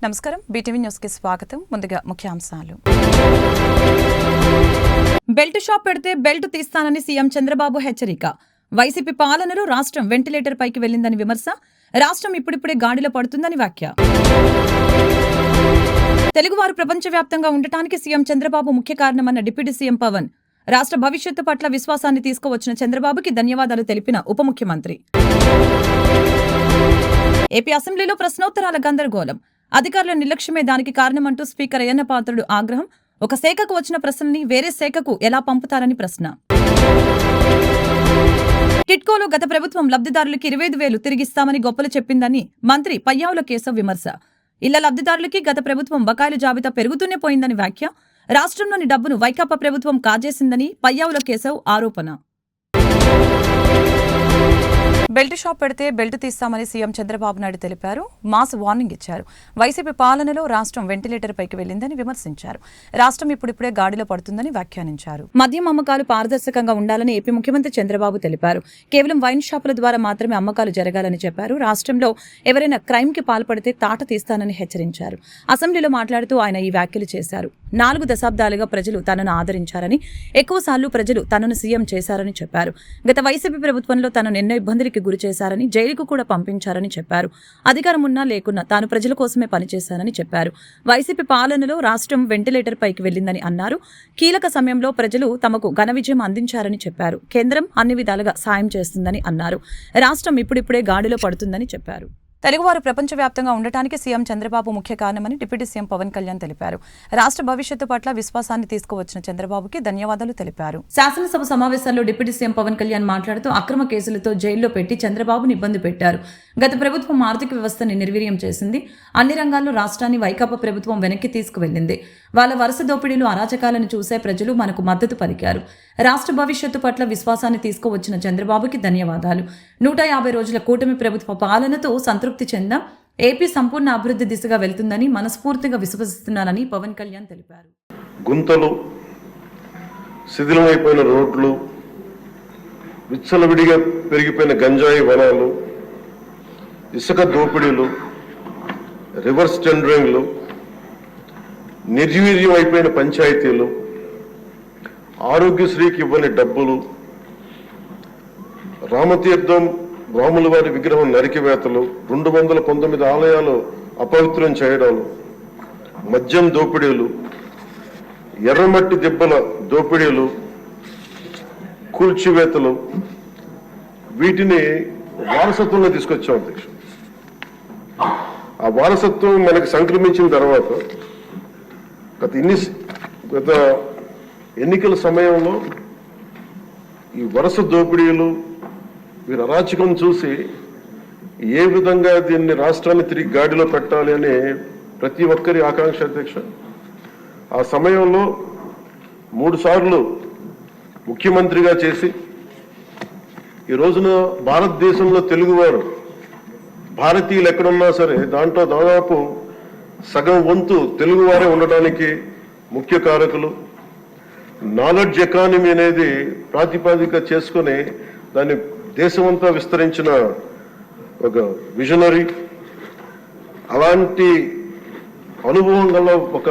నమస్కారం BTV news కి స్వాగతం. ముందుగా ముఖ్యాంశాలు. బెల్ట్ షాప్ పెడితే బెల్ట్ తీస్తానని సీఎం చంద్రబాబు హెచ్చరిక. వైసీపీ పాలనలో రాష్ట్రం వెంటిలేటర్ పైకి వెళ్లిందని విమర్శ. రాష్ట్రం ఇప్పుడిప్పుడే గాడిలో పడుతుందని వ్యాఖ్య. తెలుగువారు ప్రపంచవ్యాప్తంగా ఉండటానికి సీఎం చంద్రబాబు ముఖ్య కారణమన్న డిప్యూటీ సీఎం పవన్. రాష్ట్ర భవిష్యత్తు పట్ల విశ్వాసాన్ని తీసుకువచ్చిన చంద్రబాబుకి ధన్యవాదాలు తెలిపిన ఉప ముఖ్యమంత్రి. ఏపీ అసెంబ్లీలో ప్రశ్నోత్తరాల గందరగోళం. అధికారుల నిర్లక్ష్యమే దానికి కారణమంటూ స్పీకర్ అయ్యన్న పాత్రుడు ఆగ్రహం. ఒక శాఖకు వచ్చిన ప్రశ్నల్ని వేరే శాఖకు ఎలా పంపుతారని ప్రశ్న. టిడ్కోలో గత ప్రభుత్వం లబ్ధిదారులకి 25,000 తిరిగిస్తామని గొప్పలు చెప్పిందని మంత్రి పయ్యావుల కేశవ్ విమర్శ. ఇళ్ల లబ్ధిదారులకి గత ప్రభుత్వం బకాయిల జాబితా పెరుగుతూనే పోయిందని వ్యాఖ్య. రాష్ట్రంలోని డబ్బును వైకాపా ప్రభుత్వం కాజేసిందని పయ్యావుల కేశవ్ ఆరోపణ. బెల్ట్ షాప్ పెడితే బెల్ట్ తీస్తామని సీఎం చంద్రబాబు నాయుడు తెలిపారు. మాస్ వార్నింగ్ ఇచ్చారు. వైసీపీ పాలనలో రాష్ట్రం వెంటిలేటర్ పైకి వెళ్లిందని విమర్శించారు. రాష్ట్రం ఇప్పుడిప్పుడే గాడిలో పడుతుందని వ్యాఖ్యానించారు. మద్యం అమ్మకాలు పారదర్శకంగా ఉండాలని ఏపీ ముఖ్యమంత్రి చంద్రబాబు తెలిపారు. కేవలం వైన్ షాపుల ద్వారా మాత్రమే అమ్మకాలు జరగాలని చెప్పారు. రాష్ట్రంలో ఎవరైనా క్రైమ్ కి పాల్పడితే తాట తీస్తానని హెచ్చరించారు. అసెంబ్లీలో మాట్లాడుతూ ఆయన ఈ వ్యాఖ్యలు చేశారు. 4 దశాబ్దాలుగా ప్రజలు తనను ఆదరించారని, ఎక్కువసార్లు ప్రజలు తనను సీఎం చేశారని చెప్పారు. గత వైసీపీ ప్రభుత్వంలో తనను ఎన్నో ఇబ్బందులకి గురి చేశారని, జైలుకు కూడా పంపించారని చెప్పారు. అధికారం ఉన్నా లేకున్నా తాను ప్రజల కోసమే పనిచేశానని చెప్పారు. వైసీపీ పాలనలో రాష్ట్రం వెంటిలేటర్ పైకి వెళ్లిందని అన్నారు. కీలక సమయంలో ప్రజలు తమకు ఘన విజయం అందించారని చెప్పారు. కేంద్రం అన్ని విధాలుగా సాయం చేస్తుందని అన్నారు. రాష్ట్రం ఇప్పుడిప్పుడే గాడిలో పడుతుందని చెప్పారు. తెలుగువారు ప్రపంచవ్యాప్తంగా ఉండటానికి సీఎం చంద్రబాబు ముఖ్య కారణమని డిప్యూటీ సీఎం పవన్ కళ్యాణ్ తెలిపారు. రాష్ట్ర భవిష్యత్తు పట్ల విశ్వాసాన్ని తీసుకువచ్చిన చంద్రబాబుకి ధన్యవాదాలు తెలిపారు. శాసనసభ సమావేశాల్లో డిప్యూటీ సీఎం పవన్ కళ్యాణ్ మాట్లాడుతూ అక్రమ కేసులతో జైల్లో పెట్టి చంద్రబాబుని ఇబ్బంది పెట్టారు. గత ప్రభుత్వం ఆర్థిక వ్యవస్థని నిర్వీర్యం చేసింది. అన్ని రంగాల్లో రాష్ట్రాన్ని వైకాపా ప్రభుత్వం వెనక్కి తీసుకువెళ్లింది. వాళ్ళ వరుస దోపిడీలు, అరాచకాలను చూసే ప్రజలు మనకు మద్దతు పలికారు. రాష్ట్ర భవిష్యత్తు పట్ల విశ్వాసాన్ని తీసుకువచ్చిన చంద్రబాబుకి ధన్యవాదాలు. 150 రోజుల కూటమి ప్రభుత్వ పాలనతో సంతృప్తి చెందాం. ఏపీ సంపూర్ణ అభివృద్ధి దిశగా వెళ్తుందని మనస్ఫూర్తిగా విశ్వసిస్తున్నానని పవన్ కళ్యాణ్ తెలిపారు. గుంతలు, శిథిలమైపోయిన రోడ్లు, విచ్చలవిడిగా పెరిగిపోయిన గంజాయి వనాలు, ఇసుక దోపిడీలు, రివర్స్ టెండరింగ్లు, నిర్వీర్యం అయిపోయిన పంచాయతీలు, ఆరోగ్యశ్రీకి ఇవ్వని డబ్బులు, రామతీర్థం రాముల వారి విగ్రహం నరికివేతలు, 219 ఆలయాలు అపవిత్రం చేయడాలు, మద్యం దోపిడీలు, ఎర్రమట్టి దిబ్బల దోపిడీలు, కూల్చివేతలు, వీటిని వారసత్వంలో తీసుకొచ్చాం అధ్యక్ష. ఆ వారసత్వం మనకి సంక్రమించిన తర్వాత గత ఎన్నికల సమయంలో ఈ వరుస దోపిడీలు, వీరి అరాచకం చూసి ఏ విధంగా దీన్ని రాష్ట్రాన్ని తిరిగి గాడిలో పెట్టాలి అని ప్రతి ఒక్కరి ఆకాంక్ష అధ్యక్ష. ఆ సమయంలో 3 సార్లు ముఖ్యమంత్రిగా చేసి ఈ రోజున భారతదేశంలో తెలుగువారు, భారతీయులు ఎక్కడున్నా సరే దాంట్లో దాదాపు సగం వంతు తెలుగువారే ఉండటానికి ముఖ్య కారకులు. నాలెడ్జ్ ఎకానమీ అనేది ప్రాతిపాదిక చేసుకుని దాన్ని దేశమంతా విస్తరించిన ఒక విజనరీ. అలాంటి అనుభవం గల ఒక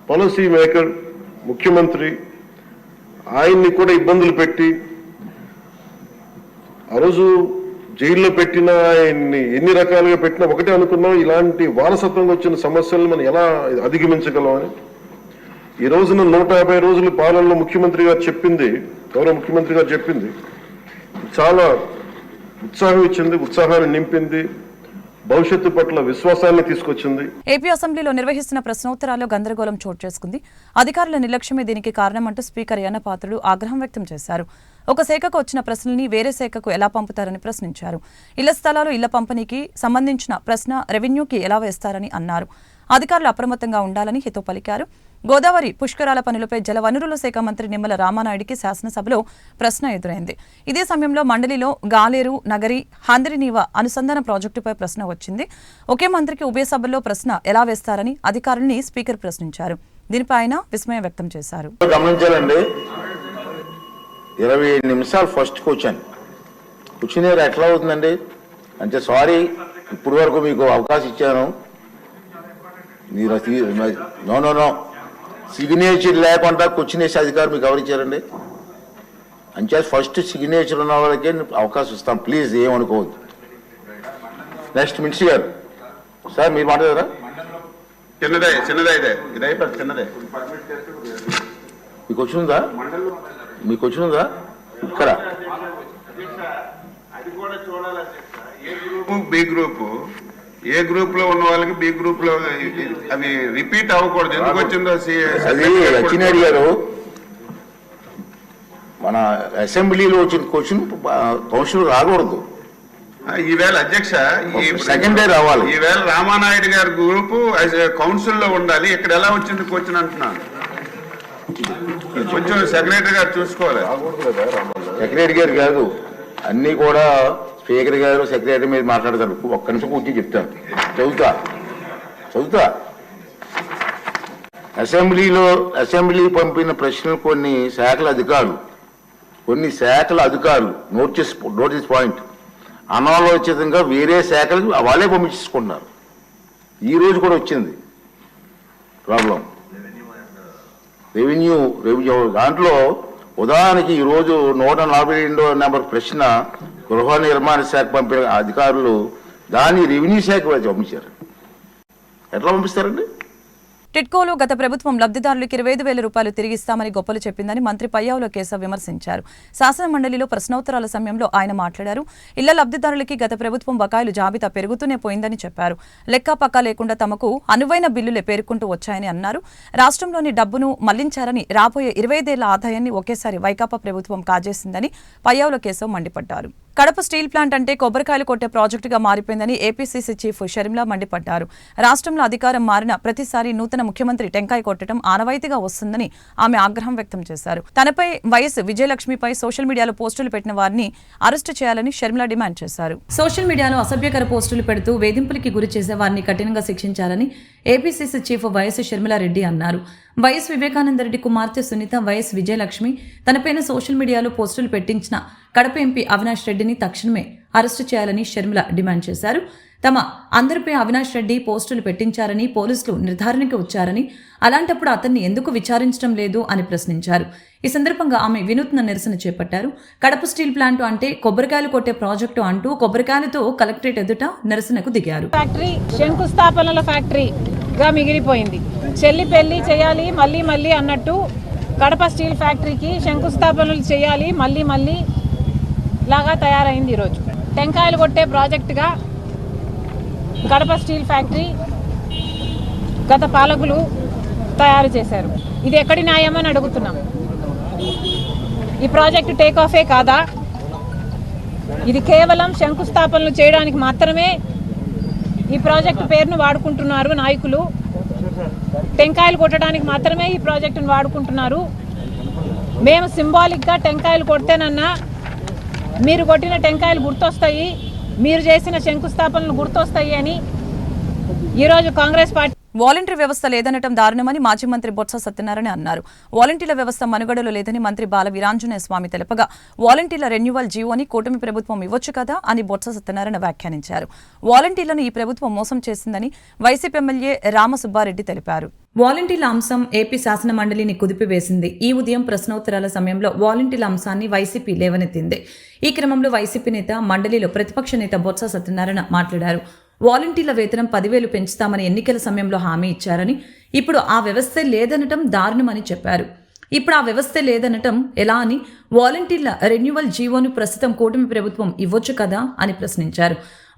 పాలసీ మేకర్ ముఖ్యమంత్రి, ఆయన్ని కూడా ఇబ్బందులు పెట్టి ఆ రోజు జైల్లో పెట్టినా, ఆయన్ని ఎన్ని రకాలుగా పెట్టినా ఒకటే అనుకున్నాం, ఇలాంటి వారసత్వంగా వచ్చిన సమస్యలను మనం ఎలా అధిగమించగలం అని. ఈ రోజున 150 రోజుల పాలనలో ముఖ్యమంత్రి గారు చెప్పింది, గౌరవ ముఖ్యమంత్రి గారు చెప్పింది చాలా ఉత్సాహం ఇచ్చింది, ఉత్సాహాన్ని నింపింది, భవిష్యత్తు పట్ల విశ్వాసాన్ని తీసుకొచ్చింది. ఏపీ అసెంబ్లీలో నిర్వహిస్తున్న ప్రశ్నోత్తరాల్లో గందరగోళం చోటు చేసుకుంది. అధికారుల నిర్లక్ష్యమే దీనికి కారణమంటూ స్పీకర్ అయ్యన్న పాత్రుడు ఆగ్రహం వ్యక్తం చేశారు. ఒక శాఖకు వచ్చిన ప్రశ్నల్ని వేరే శాఖకు ఎలా పంపుతారని ప్రశ్నించారు. ఇళ్ల స్థలాలు, ఇళ్ల పంపిణీకి సంబంధించిన ప్రశ్న రెవెన్యూకి ఎలా వేస్తారని అన్నారు. అధికారులు అప్రమత్తంగా ఉండాలని హితో పలికారు. గోదావరి పుష్కరాల పనులపై జలవనరుల శాఖ మంత్రి నిమ్మల రామానాయుడికి శాసనసభలో ప్రశ్న ఎదురైంది. ఇదే సమయంలో మండలిలో గాలేరు, నగరి, హంద్రినీవా అనుసంధాన ప్రాజెక్టుపై ప్రశ్న వచ్చింది. ఒకే మంత్రికి ఉభయ సభల్లో ప్రశ్న ఎలా వేస్తారని అధికారుల్ని స్పీకర్ ప్రశ్నించారు. దీనిపై ఆయన విస్మయం వ్యక్తం చేశారు. 27 నిమిషాలు ఫస్ట్ క్వశ్చన్ ఎట్లా అవుతుందండి అంటే, సారీ ఇప్పుడు వరకు మీకు అవకాశం ఇచ్చాను, నో సిగ్నేచర్ లేకుండా క్వశ్చన్ వేసే అధికారం మీకు ఎవరిచ్చారండి? అంచేత ఫస్ట్ సిగ్నేచర్ ఉన్న వాళ్ళకే అవకాశం ఇస్తాం, ప్లీజ్ ఏమనుకోవద్దు. నెక్స్ట్ మినిస్టర్ గారు, సార్ మీరు మాట్లాడారా? చిన్నదే ఇది అయిపోతుంది, చిన్నదే. మీకు వచ్చిందా ఇక్కడ? ఏ గ్రూప్ లో ఉన్న వాళ్ళకి బి గ్రూప్ లో అవి రిపీట్ అవ్వకూడదు. ఎందుకు వచ్చిందో అది లక్ష్మీనాయుడు గారు, మన అసెంబ్లీలో వచ్చిన క్వశ్చన్ కౌన్సిల్ రాకూడదు. ఈవేళ అధ్యక్ష సెకండ్ డే రావాలి. ఈవేళ రామానాయుడు గారి గ్రూపు కౌన్సిల్ లో ఉండాలి. ఇక్కడ ఎలా వచ్చింది క్వశ్చన్ అంటున్నాను. కొంచెం సెక్రటరీ గారు చూసుకోవాలి. సెక్రటరీ గారు కాదు, అన్ని కూడా స్పీకర్ గారు సెక్రటరీ మీద మాట్లాడతారు. ఒక్క నిమిషం కూర్చొని చెప్తాను, చదువుతా. అసెంబ్లీ పంపిన ప్రశ్నలు కొన్ని శాఖల అధికారులు నోటీస్ పాయింట్ అనాలోచితంగా వేరే శాఖలకు వాళ్ళే పంపించుకుంటున్నారు. ఈ రోజు కూడా వచ్చింది ప్రాబ్లం. రెవెన్యూ దాంట్లో ఉదాహరణకి ఈరోజు 142 నెంబర్ ప్రశ్న గృహ నిర్మాణ శాఖ పంపిన అధికారులు దాన్ని రెవెన్యూ శాఖ పంపించారు. ఎట్లా పంపిస్తారండి? టిడ్కోలో గత ప్రభుత్వం లబ్ధిదారులకు 25,000 రూపాయలు తిరిగిస్తామని గొప్పలు చెప్పిందని మంత్రి పయ్యావుల కేశవ్ విమర్శించారు. శాసన మండలిలో ప్రశ్నోత్తరాల సమయంలో ఆయన మాట్లాడారు. ఇళ్ల లబ్ధిదారులకి గత ప్రభుత్వం బకాయిలు జాబితా పెరుగుతూనే పోయిందని చెప్పారు. లెక్కాపక్కా లేకుండా తమకు అనువైన బిల్లులే పేర్కొంటూ వచ్చాయని అన్నారు. రాష్ట్రంలోని డబ్బును మళ్లించారని, రాబోయే 25 ఏళ్ల ఆదాయాన్ని ఒకేసారి వైకాపా ప్రభుత్వం కాజేసిందని పయ్యావుల కేశవ్ మండిపడ్డారు. కడప స్టీల్ ప్లాంట్ అంటే కొబ్బరికాయలు కొట్టే ప్రాజెక్టుగా మారిపోయిందని ఏపీసీసీ చీఫ్ షర్మిల మండిపడ్డారు. రాష్ట్రంలో అధికారం మారిన ప్రతిసారి నూతన ముఖ్యమంత్రి టెంకాయ కొట్టడం ఆనవాయితీగా వస్తుందని ఆమె ఆగ్రహం వ్యక్తం చేశారు. తనపై వైఎస్ విజయలక్ష్మిపై సోషల్ మీడియాలో పోస్టులు పెట్టిన వారిని అరెస్టు చేయాలని షర్మిల డిమాండ్ చేశారు. సోషల్ మీడియాలో అసభ్యకర పోస్టులు పెడుతూ వేధింపులకి గురి చేసే వారిని కఠినంగా శిక్షించాలని ఏపీసీసీ చీఫ్ వైఎస్ షర్మిలారెడ్డి అన్నారు. వైఎస్ వివేకానందరెడ్డి కుమార్తె సునీత, వైఎస్ విజయలక్ష్మి తనపైన సోషల్ మీడియాలో పోస్టులు పెట్టించిన కడప ఎంపీ అవినాష్ రెడ్డిని తక్షణమే అరెస్టు చేయాలని షర్మిల డిమాండ్ చేశారు. తమ అందరిపై అవినాష్ రెడ్డి పోస్టులు పెట్టించారని పోలీసులు నిర్ధారణకి వచ్చారని, అలాంటప్పుడు అతన్ని ఎందుకు విచారించడం లేదు అని ప్రశ్నించారు. ఈ సందర్భంగా ఆమె వినూత్న నిరసన చేపట్టారు. కడప స్టీల్ ప్లాంట్ అంటే కొబ్బరికాయలు కొట్టే ప్రాజెక్టు అంటూ కొబ్బరికాయలతో కలెక్టరేట్ ఎదుట నిరసనకు దిగారు. ఫ్యాక్టరీ శంకుస్థాపనల ఫ్యాక్టరీగా మిగిలిపోయింది. చెల్లి పెళ్లి చేయాలి మళ్ళీ అన్నట్టు కడప స్టీల్ ఫ్యాక్టరీకి శంకుస్థాపనలు చేయాలి మళ్ళీ లాగా తయారైంది. ఈరోజు టెంకాయలు కొట్టే ప్రాజెక్టుగా కడప స్టీల్ ఫ్యాక్టరీ గత పాలకులు తయారు చేశారు. ఇది ఎక్కడి న్యాయమని అడుగుతున్నాం. ఈ ప్రాజెక్టు టేక్ ఆఫే కాదా? ఇది కేవలం శంకుస్థాపనలు చేయడానికి మాత్రమే ఈ ప్రాజెక్టు పేరును వాడుకుంటున్నారు నాయకులు. టెంకాయలు కొట్టడానికి మాత్రమే ఈ ప్రాజెక్టును వాడుకుంటున్నారు. మేము సింబాలిక్గా టెంకాయలు కొడితేనన్నా మీరు కొట్టిన టెంకాయలు గుర్తొస్తాయి, మీరు చేసిన శంకుస్థాపనలు గుర్తొస్తాయి అని ఈరోజు కాంగ్రెస్ పార్టీ. వాలంటరీ వ్యవస్థ లేదనటం దారుణమని మాజీ మంత్రి బొత్స సత్యనారాయణ అన్నారు. వాలంటీర్ల వ్యవస్థ మనుగడలో లేదని మంత్రి బాల వీరాంజనేయ స్వామి తెలుపగా, వాలంటీర్ల రెన్యువల్ జీవోని కూటమి ప్రభుత్వం ఇవ్వచ్చు కదా అని బొత్స సత్యనారాయణ వ్యాఖ్యానించారు. వాలంటీర్లను ఈ ప్రభుత్వం మోసం చేసిందని వైసీపీ ఎమ్మెల్యే రామసుబ్బారెడ్డి తెలిపారు. వాలంటీర్ల అంశం ఏపీ శాసన మండలిని కుదిపివేసింది. ఈ ఉదయం ప్రశ్నోత్తరాల సమయంలో వాలంటీర్ల అంశాన్ని వైసీపీ లేవనెత్తింది. ఈ క్రమంలో వైసీపీ నేత, మండలిలో ప్రతిపక్ష నేత బొత్స సత్యనారాయణ మాట్లాడారు. వాలంటీర్ల వేతనం 10,000 పెంచుతామని ఎన్నికల సమయంలో హామీ ఇచ్చారని, ఇప్పుడు ఆ వ్యవస్థే లేదనటం దారుణమని చెప్పారు. ఇప్పుడు ఆ వ్యవస్థే లేదనటం ఎలా అని, వాలంటీర్ల రెన్యువల్ జీవోను ప్రస్తుతం కూటమి ప్రభుత్వం ఇవ్వచ్చు కదా అని ప్రశ్నించారు.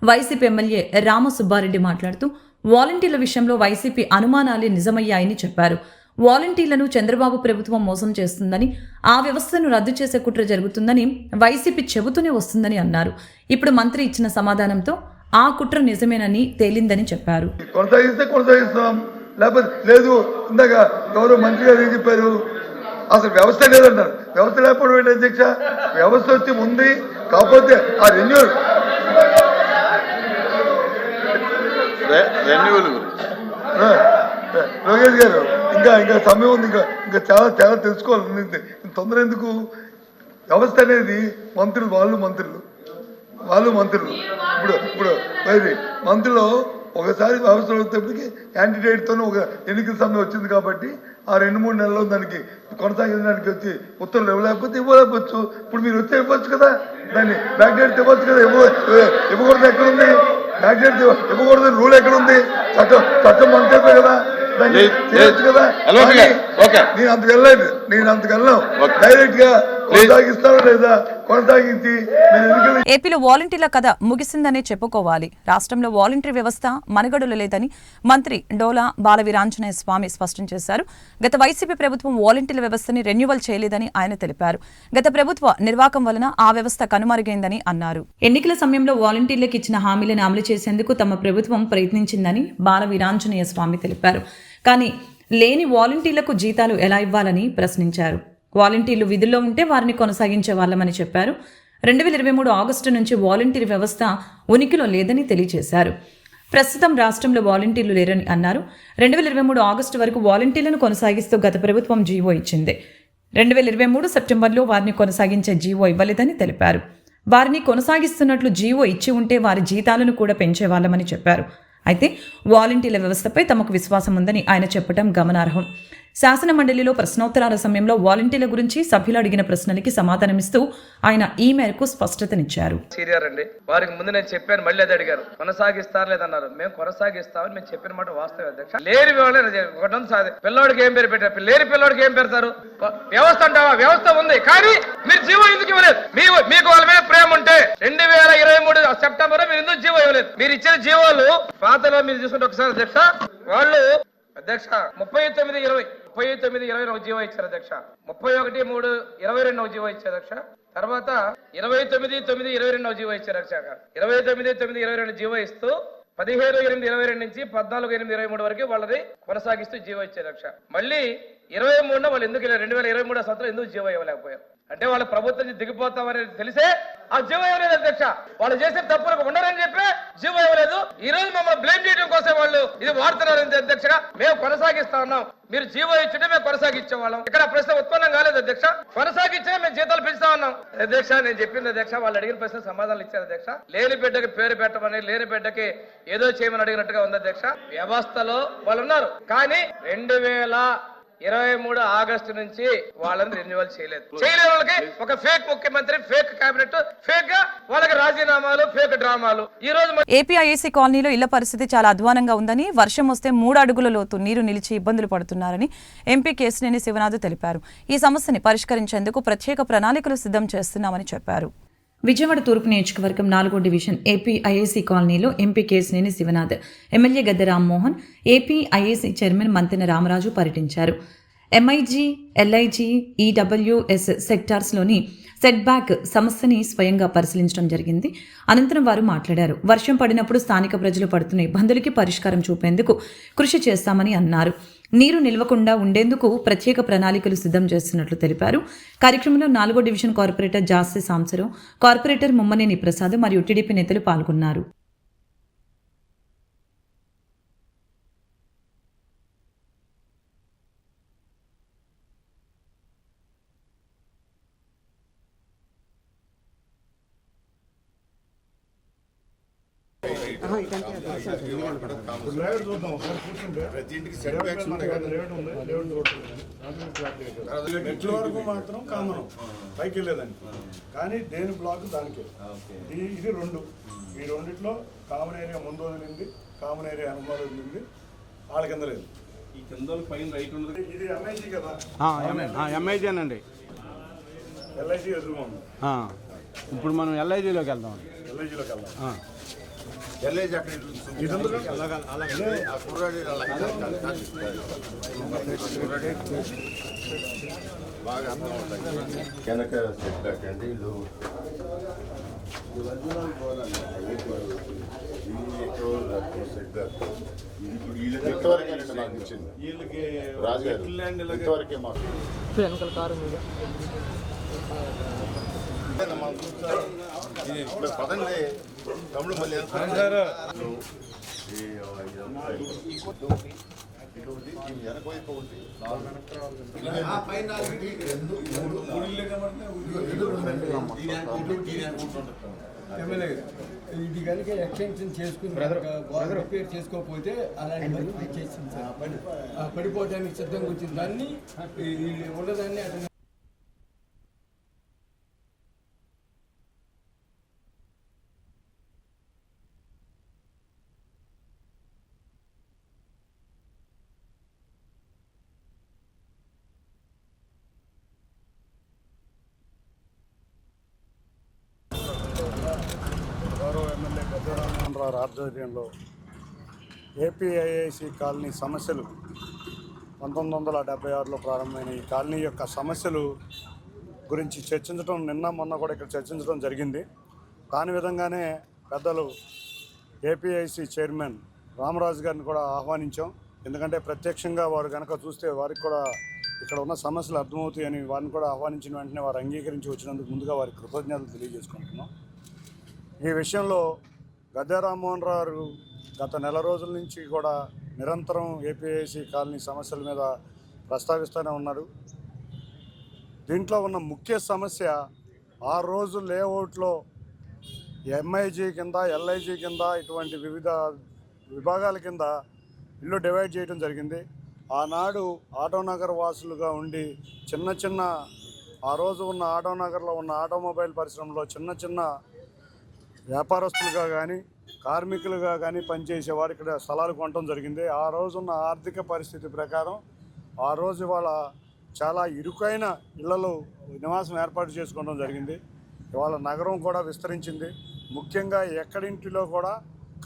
వైసీపీ ఎమ్మెల్యే రామసుబ్బారెడ్డి మాట్లాడుతూ, వాలంటీర్ల విషయంలో వైసీపీ అనుమానాలే నిజమయ్యాయని చెప్పారు. వాలంటీర్లను చంద్రబాబు ప్రభుత్వం మోసం చేస్తుందని, ఆ వ్యవస్థను రద్దు చేసే కుట్ర జరుగుతుందని వైసీపీ చెబుతూనే వస్తుందని అన్నారు. ఇప్పుడు మంత్రి ఇచ్చిన సమాధానంతో ఆ కుట్ర నిజమేనని తేలిందని చెప్పారు. కొనసాగిస్తాం, లేకపోతే లేదు. ఇందాక గౌరవ మంత్రి గారు ఏం చెప్పారు? అసలు వ్యవస్థ లేదన్నారు. వ్యవస్థ లేకపోవడం ఏంటి అధ్యక్ష? వ్యవస్థ వచ్చి ఉంది, కాకపోతే ఆ రెన్యూవల్ లోకేష్ గారు ఇంకా సమయం ఉంది, ఇంకా చాలా తెలుసుకోవాలి. తొందర ఎందుకు? వ్యవస్థ అనేది మంత్రులు, వాళ్ళు మంత్రులు. ఇప్పుడు మంత్రులు ఒకసారి వ్యవస్థ వచ్చేప్పటికి క్యాండిడేట్తోనే ఒక ఎన్నికల సమయం వచ్చింది కాబట్టి ఆ 2-3 నెలల్లో దానికి కొనసాగించడానికి వచ్చి ఉత్తర్వులు ఇవ్వలేకపోతే ఇవ్వలేకపోవచ్చు. ఇప్పుడు మీరు వచ్చి ఇవ్వచ్చు కదా, దాన్ని బ్యాక్డేట్ ఇవ్వచ్చు కదా. ఇవ్వకూడదు ఎక్కడుంది? బ్యాక్డేట్ ఇవ్వకూడదు రూల్ ఎక్కడుంది? చట్టం మన చేత కదా, దాన్ని చేయొచ్చు కదా. నేను అంతకు వెళ్ళలేదు, డైరెక్ట్ గా కొనసాగిస్తారా లేదా, కొనసాగించి ఏపీలో వాలంటీర్ల కథ ముగిసిందనే చెప్పుకోవాలి. రాష్ట్రంలో వాలంటీర్ వ్యవస్థ మనుగడలు లేదని మంత్రి డోలా బాలవీరాంజనేయ స్వామి స్పష్టం చేశారు. గత వైసీపీ ప్రభుత్వం వాలంటీర్ల వ్యవస్థని రెన్యువల్ చేయలేదని ఆయన తెలిపారు. గత ప్రభుత్వ నిర్వాకం వలన ఆ వ్యవస్థ కనుమరుగైందని అన్నారు. ఎన్నికల సమయంలో వాలంటీర్లకు ఇచ్చిన హామీలను అమలు చేసేందుకు తమ ప్రభుత్వం ప్రయత్నించిందని బాలవీరాంజనేయ స్వామి తెలిపారు. కానీ లేని వాలంటీర్లకు జీతాలు ఎలా ఇవ్వాలని ప్రశ్నించారు. వాలంటీర్లు విధుల్లో ఉంటే వారిని కొనసాగించే వాళ్ళమని చెప్పారు. 2023 ఆగస్టు నుంచి వాలంటీర్ వ్యవస్థ ఉనికిలో లేదని తెలియజేశారు. ప్రస్తుతం రాష్ట్రంలో వాలంటీర్లు లేరని అన్నారు. 2023 ఆగస్టు వరకు వాలంటీర్లను కొనసాగిస్తూ గత ప్రభుత్వం జీవో ఇచ్చింది. 2023 సెప్టెంబర్లో వారిని కొనసాగించే జీవో ఇవ్వలేదని తెలిపారు. వారిని కొనసాగిస్తున్నట్లు జీవో ఇచ్చి ఉంటే వారి జీతాలను కూడా పెంచేవాళ్ళమని చెప్పారు. అయితే వాలంటీర్ల వ్యవస్థపై తమకు విశ్వాసం ఉందని ఆయన చెప్పడం గమనార్హం. శాసన మండలిలో ప్రశ్నోత్తరాల సమయంలో వాలంటీర్ల గురించి సభ్యులు అడిగిన ప్రశ్నలకి సమాధానమిస్తూ ఆయన ఈ మేరకు స్పష్టతనిచ్చారు. సీనియర్ అండి, వారికి ముందు నేను చెప్పాను, మళ్ళీ అది అడిగారు, కొనసాగిస్తారు లేదన్నారు. మేము కొనసాగిస్తామని మేము చెప్పిన మాట వాస్తవం అధ్యక్ష. లేని పిల్లోడికి ఏం పేరు పెట్టారు, లేని పిల్లోడికి ఏం పెడతారు? వ్యవస్థ అంటావా? వ్యవస్థ ఉంది, కానీ మీరు జీవో ఎందుకు ఇవ్వలేదు? మీకు వాళ్ళ మీద ప్రేమ ఉంటే 2023 సెప్టెంబర్ మీరు ఎందుకు జీవో ఇవ్వలేదు? మీరు ఇచ్చిన జీవోలు పాతలో మీరు చూసుకుంటే ఒకసారి అధ్యక్ష, వాళ్ళు అధ్యక్ష 39/20 ఒక జీవో ఇచ్చారు అధ్యక్ష. 31/3/22 ఒక జీవో ఇచ్చారు అధ్యక్ష. తర్వాత 29/9/22 జీవో ఇచ్చారు అధ్యక్ష. 29/9/22 జీవో ఇస్తూ 15/8/22 నుంచి 14/8/23 వరకు వాళ్ళది కొనసాగిస్తూ జీవో ఇచ్చారు అధ్యక్ష. మళ్ళీ 23 వాళ్ళు ఎందుకు 2023 సంవత్సరం ఎందుకు జీవో ఇవ్వలేకపోయారు? అంటే వాళ్ళ ప్రభుత్వం నుంచి దిగిపోతామని తెలిసే ఆ జీవో ఇవ్వలేదు అధ్యక్ష. వాళ్ళు చేసే తప్పులకు ఉండరని చెప్పి జీవో ఇవ్వలేదు. ఈ రోజు మమ్మల్ని బ్లేమ్ చేయడం కోసం వాళ్ళు ఇది వాడుతున్నారు అధ్యక్ష. మేము కొనసాగిస్తా ఉన్నాం, మీరు జీవో ఇచ్చుంటే మేము కొనసాగించే వాళ్ళం. ఇక్కడ ప్రశ్న ఉత్పన్నం కాలేదు అధ్యక్ష. కొనసాగించే మేము జీతాలు పెంచుతా ఉన్నాం అధ్యక్ష. నేను చెప్పింది అధ్యక్ష, వాళ్ళు అడిగిన ప్రశ్న సమాధానాలు ఇచ్చారు అధ్యక్ష. లేని బిడ్డకి పేరు పెట్టమని, లేని బిడ్డకి ఏదో చేయమని అడిగినట్టుగా ఉంది అధ్యక్ష. వ్యవస్థలో వాళ్ళు ఉన్నారు, కానీ 2023 ఆగస్టు నుంచి వాళ్ళని రెన్యువల్ చేయలేదు. చేయలేని వాళ్ళకి ఒక ఫేక్ ముఖ్యమంత్రి, ఫేక్ కేబినెట్, ఫేక్ గా వాళ్ళకి రాజీనామాలు, ఫేక్ డ్రామాలు. ఈ రోజు ఏపీ ఐఏసీ కాలనీలో ఇళ్ల పరిస్థితి చాలా అధ్వానంగా ఉందని, వర్షం వస్తే 3 అడుగుల లోతు నీరు నిలిచి ఇబ్బందులు పడుతున్నారని ఎంపీ కేశినేని శివనాథ్ తెలిపారు. ఈ సమస్యని పరిష్కరించేందుకు ప్రత్యేక ప్రణాళికలు సిద్ధం చేస్తున్నామని చెప్పారు. విజయవాడ తూర్పు నియోజకవర్గం 4వ డివిజన్ ఏపీ ఐఏసీ కాలనీలో MP Kesineni Sivanath, MLA Gadde Rammohan, AP IAC chairman Mantena Ramaraju పర్యటించారు. ఎంఐజీ, ఎల్ఐజీ, ఈడబ్ల్యూఎస్ సెక్టార్స్లోని సెట్ బ్యాక్ సమస్యని స్వయంగా పరిశీలించడం జరిగింది. అనంతరం వారు మాట్లాడారు. వర్షం పడినప్పుడు స్థానిక ప్రజలు పడుతున్న ఇబ్బందులకి పరిష్కారం చూపేందుకు కృషి చేస్తామని అన్నారు. నీరు నిల్వకుండా ఉండేందుకు ప్రత్యేక ప్రణాళికలు సిద్ధం చేస్తున్నట్లు తెలిపారు. కార్యక్రమంలో 4వ డివిజన్ కార్పొరేటర్ జాస్తి సాంసరావు, కార్పొరేటర్ ముమ్మనేని ప్రసాద్ మరియు టీడీపీ నేతలు పాల్గొన్నారు. మెట్ల వరకు మాత్రం కామన్ పైకి వెళ్ళేదండి, కానీ దేని బ్లాక్ దానికి ఇది 2. ఈ రెండిట్లో కామన్ ఏరియా ముందు వదిలింది, కామన్ ఏరియా అనుమానం వదిలింది, వాళ్ళ కింద లేదు. ఈ కింద పైన రైట్ ఉండదు. ఇది ఎంఐజీ కదా? ఎంఐజీ అనండి. ఎల్ఐజీ ఎదురుగా ఉంది. ఇప్పుడు మనం ఎల్ఐజీలోకి వెళ్దాం. ఎల్ఐజీలోకి వెళ్దాం. ఎల్ఐజీ అక్కడ బాగా అర్థం అవుతుంది. వెనక సెట్ బ్యాక్ అండి, ఇల్లు సెట్ బ్యాక్ ఇంతవరకే నాకు ఇచ్చింది రాజుగారు, ఇంతవరకే మాకు వెనకాల కారు మీద పదండి తమ్ముడు. మళ్ళీ వెనకవైపు ఉంది, ఎమ్మెల్యే ఇది కనుక ఎక్స్టెన్షన్ చేసుకుని రిపేర్ చేసుకోకపోతే అలాంటి పని చేసింది సార్. పడిపోవడానికి సిద్ధంగా వచ్చింది దాన్ని ఉన్నదాన్ని అతను గౌరవ ఎమ్మెల్యే గద్దె రామ్మోహన్ రావు ఆధ్వర్యంలో ఏపీఐఐసి కాలనీ సమస్యలు 1976లో ప్రారంభమైన ఈ కాలనీ యొక్క సమస్యలు గురించి చర్చించడం నిన్న మొన్న కూడా ఇక్కడ చర్చించడం జరిగింది. దాని విధంగానే పెద్దలు ఏపీఐసి చైర్మన్ రామరాజు గారిని కూడా ఆహ్వానించాం. ఎందుకంటే ప్రత్యక్షంగా వారు కనుక చూస్తే వారికి కూడా ఇక్కడ ఉన్న సమస్యలు అర్థమవుతాయని వారిని కూడా ఆహ్వానించిన వెంటనే వారు అంగీకరించి వచ్చినందుకు ముందుగా వారికి కృతజ్ఞతలు తెలియజేసుకుంటున్నాం. ఈ విషయంలో గద్దె రామ్మోహన్ రావు గత నెల రోజుల నుంచి కూడా నిరంతరం ఏపీఐసి కాలనీ సమస్యల మీద ప్రస్తావిస్తూనే ఉన్నారు. దీంట్లో ఉన్న ముఖ్య సమస్య ఆ రోజు లేఅవుట్లో ఎంఐజీ కింద ఎల్ఐజీ కింద ఇటువంటి వివిధ విభాగాల కింద ఇల్లు డివైడ్ చేయడం జరిగింది. ఆనాడు ఆటోనగర్ వాసులుగా ఉండి చిన్న ఆ రోజు ఉన్న ఆటోనగర్లో ఉన్న ఆటోమొబైల్ పరిశ్రమలో చిన్న వ్యాపారస్తులుగా కానీ కార్మికులుగా కానీ పనిచేసేవారు ఇక్కడ స్థలాలు కొనడం జరిగింది. ఆ రోజున్న ఆర్థిక పరిస్థితి ప్రకారం ఆ రోజు ఇవాళ చాలా ఇరుకైన ఇళ్లలో నివాసం ఏర్పాటు చేసుకోవడం జరిగింది. ఇవాళ నగరం కూడా విస్తరించింది. ముఖ్యంగా ఎక్కడింటిలో కూడా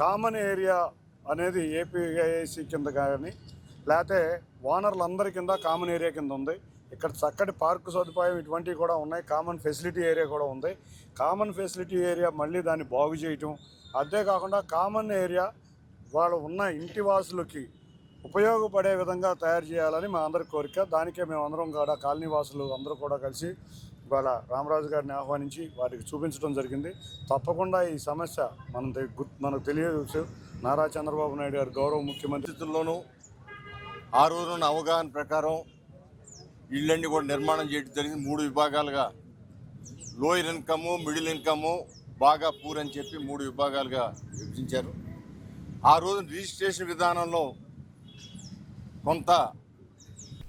కామన్ ఏరియా అనేది ఏపీఐఐసి కింద కానీ లేకపోతే ఓనర్లందరి కింద కామన్ ఏరియా కింద ఉంది. ఇక్కడ చక్కటి పార్కు సదుపాయం ఇటువంటివి కూడా ఉన్నాయి. కామన్ ఫెసిలిటీ ఏరియా కూడా ఉంది. కామన్ ఫెసిలిటీ ఏరియా మళ్ళీ దాన్ని బాగు చేయటం, అంతేకాకుండా కామన్ ఏరియా వాళ్ళు ఉన్న ఇంటి వాసులకి ఉపయోగపడే విధంగా తయారు చేయాలని మా అందరి కోరిక. దానికే మేము అందరం కూడా కాలనీ వాసులు అందరూ కూడా కలిసి ఇవాళ రామరాజు గారిని ఆహ్వానించి వారికి చూపించడం జరిగింది. తప్పకుండా ఈ సమస్య మనకు తెలియదు. నారా చంద్రబాబు నాయుడు గారు గౌరవ ముఖ్యమంత్రిలోనూ ఆ రోజున అవగాహన ప్రకారం ఇళ్ళన్నీ కూడా నిర్మాణం చేయడం జరిగింది. 3 విభాగాలుగా లోయర్ ఇన్కము, మిడిల్ ఇన్కము, బాగా పూర్ అని చెప్పి 3 విభాగాలుగా విభజించారు. ఆ రోజు రిజిస్ట్రేషన్ విధానంలో కొంత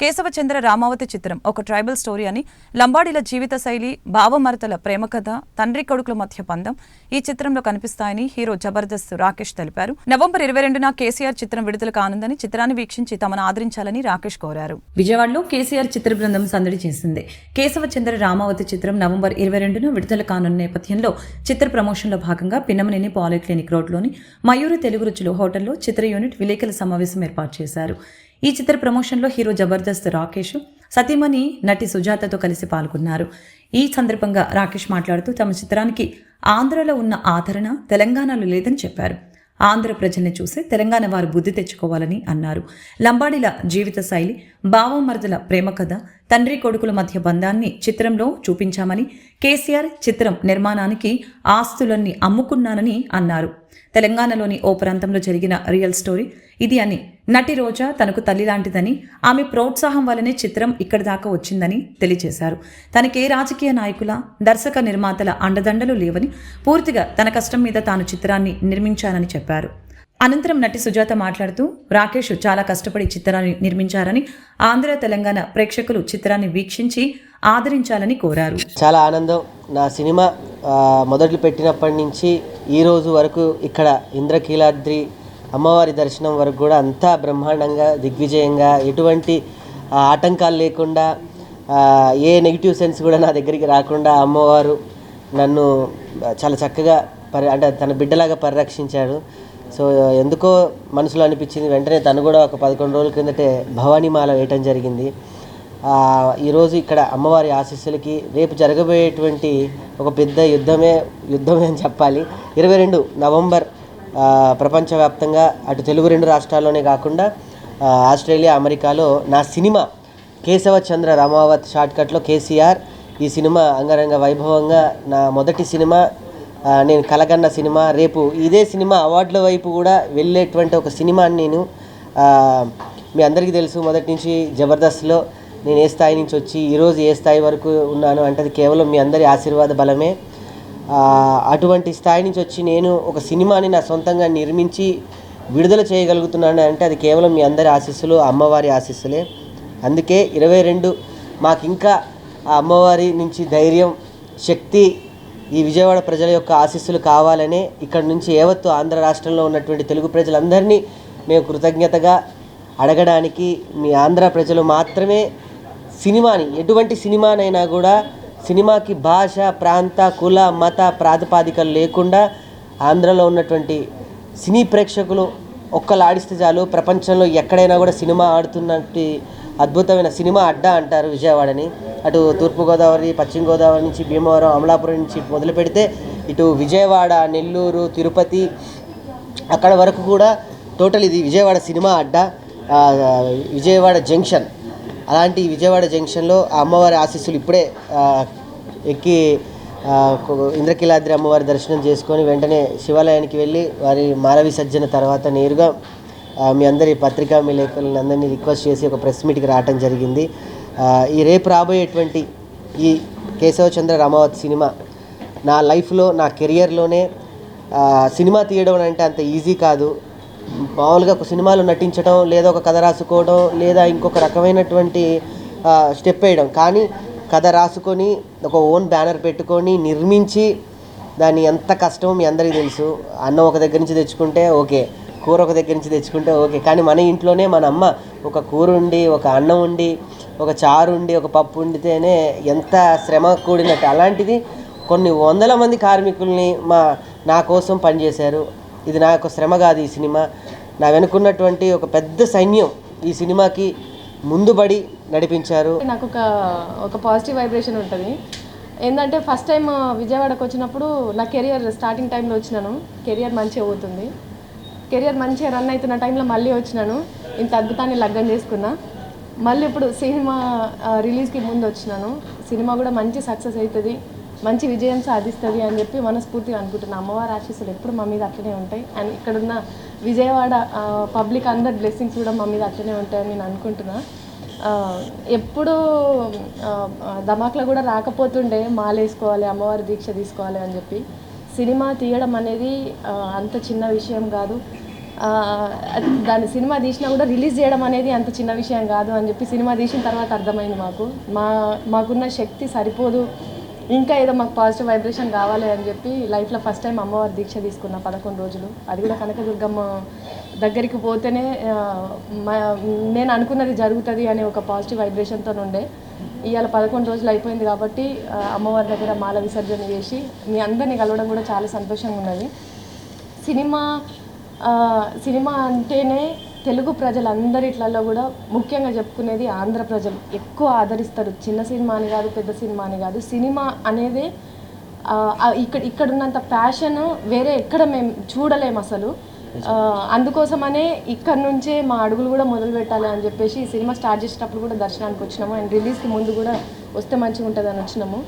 కేశవచంద్ర రామావతి చిత్రం ఒక ట్రైబల్ స్టోరీ అని, లంబాడీల జీవిత శైలి, భావమరతల ప్రేమ కథ, తండ్రి కొడుకుల మధ్య పందం ఈ చిత్రంలో కనిపిస్తాయని హీరో జబర్దస్త్ రాకేష్ తెలిపారు. నవంబర్ 22న కేసీఆర్ చిత్రం విడుదల కానుందని, చిత్రాన్ని వీక్షించి తమను ఆదరించాలని రాకేష్ కోరారు. విజయవాడలో కేసీఆర్ చిత్ర బృందం సందడి చేసింది. కేశవచంద్ర రామావతి చిత్రం నవంబర్ 22న విడుదల కానున్న నేపథ్యంలో చిత్ర ప్రమోషన్లో భాగంగా పిన్నమనేని పాలిక్లినిక్ రోడ్లోని మయూరి తెలుగు రుచులు హోటల్లో చిత్ర యూనిట్ విలేకరుల సమావేశం ఏర్పాటు చేశారు. ఈ చిత్ర ప్రమోషన్లో హీరో జబర్దస్త్ రాకేష్ సతీమణి నటి సుజాతతో కలిసి పాల్గొన్నారు. ఈ సందర్భంగా రాకేష్ మాట్లాడుతూ తమ చిత్రానికి ఆంధ్రలో ఉన్న ఆదరణ తెలంగాణలో లేదని చెప్పారు. ఆంధ్ర ప్రజల్ని చూసి తెలంగాణ వారు బుద్ధి తెచ్చుకోవాలని అన్నారు. లంబాడీల జీవిత శైలి, భావమరదల ప్రేమ కథ, తండ్రి కొడుకుల మధ్య బంధాన్ని చిత్రంలో చూపించామని, కేసీఆర్ చిత్రం నిర్మాణానికి ఆస్తులన్నీ అమ్ముకున్నానని అన్నారు. తెలంగాణలోని ఓ ప్రాంతంలో జరిగిన రియల్ స్టోరీ ఇది అని, నటి రోజా తనకు తల్లి లాంటిదని, ఆమె ప్రోత్సాహం వల్లనే చిత్రం ఇక్కడి దాకా వచ్చిందని తెలియజేశారు. తనకే రాజకీయ నాయకుల, దర్శక నిర్మాతల అండదండలు లేవని, పూర్తిగా తన కష్టం మీద తాను చిత్రాన్ని నిర్మించానని చెప్పారు. అనంతరం నటి సుజాత మాట్లాడుతూ రాకేష్ చాలా కష్టపడి చిత్రాన్ని నిర్మించారని, ఆంధ్ర తెలంగాణ ప్రేక్షకులు చిత్రాన్ని వీక్షించి ఆదరించాలని కోరారు. చాలా ఆనందం. నా సినిమా మొదలు పెట్టినప్పటి నుంచి ఈ రోజు వరకు ఇక్కడ ఇంద్రకీలాద్రి అమ్మవారి దర్శనం వరకు కూడా అంతా బ్రహ్మాండంగా దిగ్విజయంగా, ఎటువంటి ఆటంకాలు లేకుండా, ఏ నెగిటివ్ సెన్స్ కూడా నా దగ్గరికి రాకుండా అమ్మవారు నన్ను చాలా చక్కగా అంటే తన బిడ్డలాగా పరిరక్షించాడు. సో ఎందుకో మనసులో అనిపించింది. వెంటనే తను కూడా ఒక 11 రోజుల క్రిందటే భవానీమాల వేయటం జరిగింది. ఈరోజు ఇక్కడ అమ్మవారి ఆశీస్సులకి రేపు జరగబోయేటువంటి ఒక పెద్ద యుద్ధమే అని చెప్పాలి. 22 నవంబర్ ప్రపంచవ్యాప్తంగా అటు తెలుగు 2 రాష్ట్రాల్లోనే కాకుండా ఆస్ట్రేలియా, అమెరికాలో నా సినిమా కేశవచంద్ర రామావత్ షార్ట్కట్లో కేసీఆర్ ఈ సినిమా అంగరంగ వైభవంగా, నా మొదటి సినిమా, నేను కలగన్న సినిమా, రేపు ఇదే సినిమా అవార్డుల వైపు కూడా వెళ్ళేటువంటి ఒక సినిమాని నేను మీ అందరికీ తెలుసు. మొదటి నుంచి జబర్దస్త్లో నేను ఏ స్థాయి నుంచి వచ్చి ఈరోజు ఏ స్థాయి వరకు ఉన్నాను అంటే అది కేవలం మీ అందరి ఆశీర్వాద బలమే. అటువంటి స్థాయి నుంచి వచ్చి నేను ఒక సినిమాని నా సొంతంగా నిర్మించి విడుదల చేయగలుగుతున్నాను అంటే అది కేవలం మీ అందరి ఆశీస్సులు, అమ్మవారి ఆశీస్సులే. అందుకే 22 మాకు ఇంకా ఆ అమ్మవారి నుంచి ధైర్యం, శక్తి, ఈ విజయవాడ ప్రజల యొక్క ఆశీస్సులు కావాలనే ఇక్కడ నుంచి యావత్తు ఆంధ్ర రాష్ట్రంలో ఉన్నటువంటి తెలుగు ప్రజలందరినీ మేము కృతజ్ఞతగా అడగడానికి, మీ ఆంధ్ర ప్రజలు మాత్రమే సినిమాని, ఎటువంటి సినిమానైనా కూడా సినిమాకి భాష, ప్రాంత, కుల, మత ప్రాతిపాదికలు లేకుండా ఆంధ్రలో ఉన్నటువంటి సినీ ప్రేక్షకులు ఒక్కళ్ళు ఆడిస్తే చాలు, ప్రపంచంలో ఎక్కడైనా కూడా సినిమా ఆడుతున్నట్టు అద్భుతమైన సినిమా అడ్డా అంటారు విజయవాడని. అటు తూర్పుగోదావరి, పశ్చిమ గోదావరి నుంచి భీమవరం, అమలాపురం నుంచి మొదలు పెడితే ఇటు విజయవాడ, నెల్లూరు, తిరుపతి అక్కడ వరకు కూడా టోటల్ ఇది విజయవాడ సినిమా అడ్డా, విజయవాడ జంక్షన్. అలాంటి విజయవాడ జంక్షన్లో ఆ అమ్మవారి ఆశీస్సులు ఇప్పుడే ఎక్కి ఇంద్రకీలాద్రి అమ్మవారి దర్శనం చేసుకొని వెంటనే శివాలయానికి వెళ్ళి వారి మాల విసర్జన తర్వాత నేరుగా మీ అందరి పత్రికా విలేకరులను అందరినీ రిక్వెస్ట్ చేసి ఒక ప్రెస్ మీట్కి రావడం జరిగింది. ఈ రేపు రాబోయేటువంటి ఈ కేశవచంద్ర రామావత్ సినిమా నా లైఫ్లో, నా కెరియర్లోనే సినిమా తీయడం అంటే అంత ఈజీ కాదు. మామూలుగా ఒక సినిమాలో నటించడం, లేదా ఒక కథ రాసుకోవడం, లేదా ఇంకొక రకమైనటువంటి స్టెప్ వేయడం. కానీ కథ రాసుకొని ఒక ఓన్ బ్యానర్ పెట్టుకొని నిర్మించి దాన్ని ఎంత కష్టమో మీ అందరికీ తెలుసు. అన్నం ఒక దగ్గర నుంచి తెచ్చుకుంటే ఓకే, కూర ఒక దగ్గర నుంచి తెచ్చుకుంటే ఓకే, కానీ మన ఇంట్లోనే మన అమ్మ ఒక కూర ఉండి, ఒక అన్నం ఉండి, ఒక చారు ఉండి, ఒక పప్పు వండితేనే ఎంత శ్రమ కూడినట్టు. అలాంటిది కొన్ని వందల మంది కార్మికుల్ని నా కోసం పనిచేశారు. ఇది నా యొక్క శ్రమ కాదు. ఈ సినిమా నా వెనుకున్నటువంటి ఒక పెద్ద సైన్యం ఈ సినిమాకి ముందుబడి నడిపించారు. నాకు ఒక పాజిటివ్ వైబ్రేషన్ ఉంటుంది. ఏంటంటే ఫస్ట్ టైం విజయవాడకు వచ్చినప్పుడు నా కెరియర్ స్టార్టింగ్ టైంలో వచ్చినాను. కెరియర్ మంచిగా అవుతుంది, కెరియర్ మంచిగా రన్ అవుతున్న టైంలో మళ్ళీ వచ్చినాను. ఇంత అద్భుతాన్ని లగ్గం చేసుకున్నా. మళ్ళీ ఇప్పుడు సినిమా రిలీజ్కి ముందు వచ్చినాను. సినిమా కూడా మంచి సక్సెస్ అవుతుంది, మంచి విజయం సాధిస్తుంది అని చెప్పి మనస్ఫూర్తిగా అనుకుంటున్నాను. అమ్మవారి ఆశీస్సులు ఎప్పుడు మా మీద అట్లనే ఉంటాయి. అండ్ ఇక్కడున్న విజయవాడ పబ్లిక్ అందరి బ్లెస్సింగ్స్ కూడా మా మీద అట్లనే ఉంటాయని నేను అనుకుంటున్నా. ఎప్పుడు ధమాక్లో కూడా రాకపోతుండే మాలేసుకోవాలి, అమ్మవారి దీక్ష తీసుకోవాలి అని చెప్పి. సినిమా తీయడం అనేది అంత చిన్న విషయం కాదు. దాని సినిమా తీసినా కూడా రిలీజ్ చేయడం అనేది అంత చిన్న విషయం కాదు అని చెప్పి సినిమా తీసిన తర్వాత అర్థమైంది. మాకున్న శక్తి సరిపోదు, ఇంకా ఏదో మాకు పాజిటివ్ వైబ్రేషన్ కావాలి అని చెప్పి లైఫ్లో ఫస్ట్ టైం అమ్మవారి దీక్ష తీసుకున్నా 11 రోజులు. అది కూడా కనకదుర్గమ్మ దగ్గరికి పోతేనే నేను అనుకున్నది జరుగుతుంది అనే ఒక పాజిటివ్ వైబ్రేషన్తో ఉండే. ఇవాళ 11 రోజులు అయిపోయింది కాబట్టి అమ్మవారి దగ్గర మాల విసర్జన చేసి మీ అందరినీ కలవడం కూడా చాలా సంతోషంగా ఉన్నది. సినిమా అంటేనే తెలుగు ప్రజలందరిట్లలో కూడా ముఖ్యంగా చెప్పుకునేది ఆంధ్ర ప్రజలు ఎక్కువ ఆదరిస్తారు. చిన్న సినిమా అని కాదు, పెద్ద సినిమా అని కాదు, సినిమా అనేది ఇక్కడున్నంత ప్యాషన్ వేరే ఎక్కడ మేము చూడలేము అసలు. అందుకోసమనే ఇక్కడ నుంచే మా అడుగులు కూడా మొదలు పెట్టాలి అని చెప్పేసి ఈ సినిమా స్టార్ట్ చేసేటప్పుడు కూడా దర్శనానికి వచ్చినాము. అండ్ రిలీజ్కి ముందు కూడా వస్తే మంచిగా ఉంటుందని వచ్చినాము.